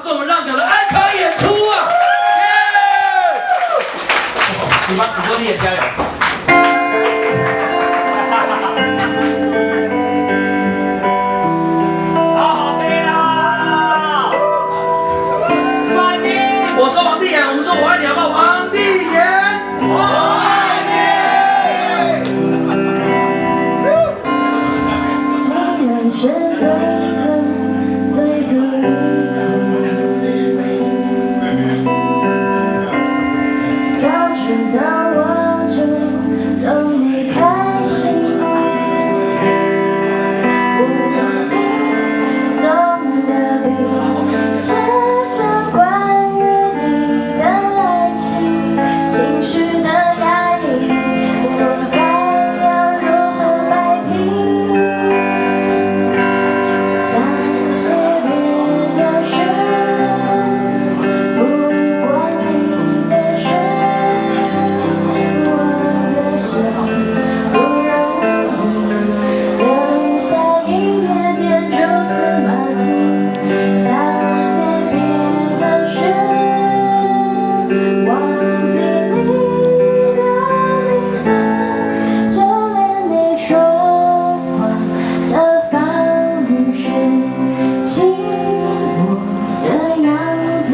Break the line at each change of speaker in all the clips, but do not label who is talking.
是我们浪港的安可演出啊！你们主播你也加油！
好听啦！范弟，
我是王帝炎，我们说我爱你好不好？王帝炎，我爱你。
竟然是最后一次，早知道我就逗你开心。我用你送的笔，写下关于你的爱情，情绪的压抑，我该要如何摆平？想些别的事，不关你的事，我的心不容你留下一点点蛛丝马迹。想些别的事，忘记你的名字，就连你说话的方式，亲我的样子，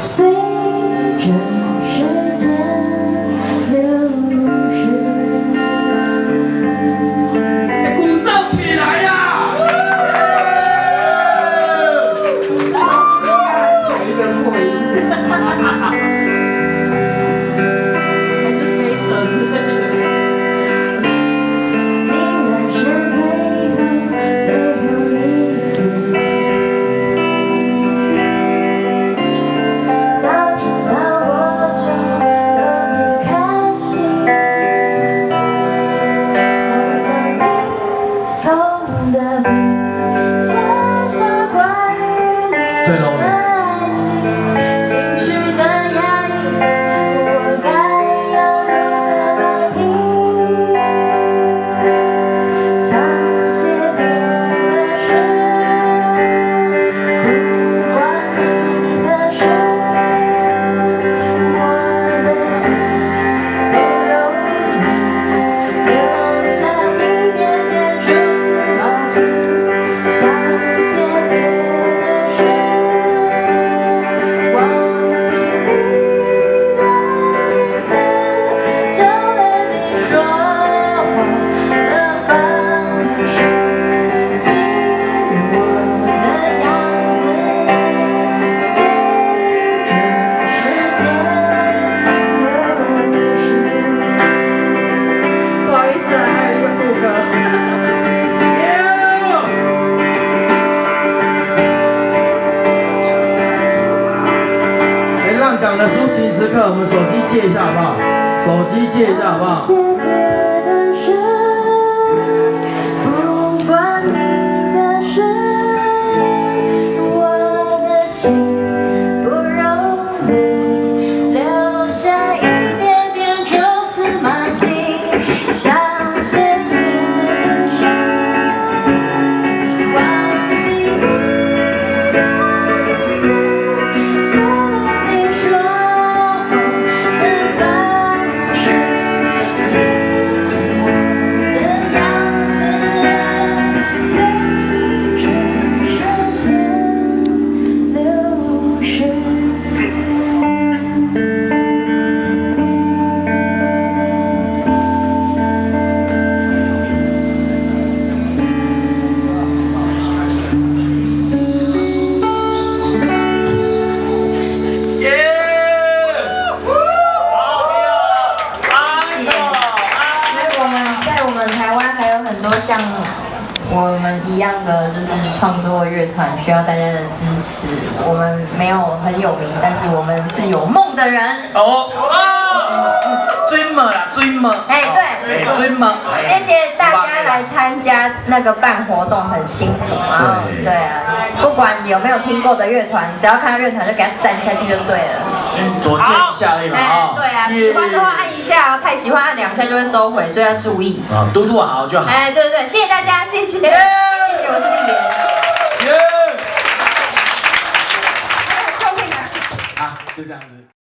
随着时间流逝。
鼓噪起来呀！
有一个破音，还是飞蛇之类的。
竟然是最后一次，早知道我就逗你开心。我用你送的笔，写下关于你的爱情，情绪的压抑，我该要如何摆平？想些别的事，不关你的事，我的心不容你留下一点点蛛丝马迹。想些别的事，忘记你的名字，就连你说话的方式，亲我的样子，随着时间流逝。
不好意思啊，还有一个副歌。
哎，浪港的抒情时刻，我们手机借一下好不好？手机借一下好不好？
些别的事，不关你的事，我的心不容你留下一点点蛛丝马迹。想些别的事，忘记你的名字，就连你说话的方式，亲我的样子，随着时间流逝。
耶！
在我们台湾还有很多像我们一样的就是创作乐团，需要大家的支持。我们没有很有名，但是我们是有梦的人。
哦，dreamer 啦，dreamer。
哎，对，
dreamer。
谢谢大家来参加那个办活动，很辛苦啊。对啊，不管有没有听过的乐团，只要看到乐团就给他站下去就对了。
左键一下而已嘛啊。
对啊，喜欢的话按一下哦，太喜欢按2下就会收回，所以要注意。
啊，嘟嘟好就好。
哎，对对对，谢谢大家，谢谢，谢谢，我是丽妍。
耶！这样子。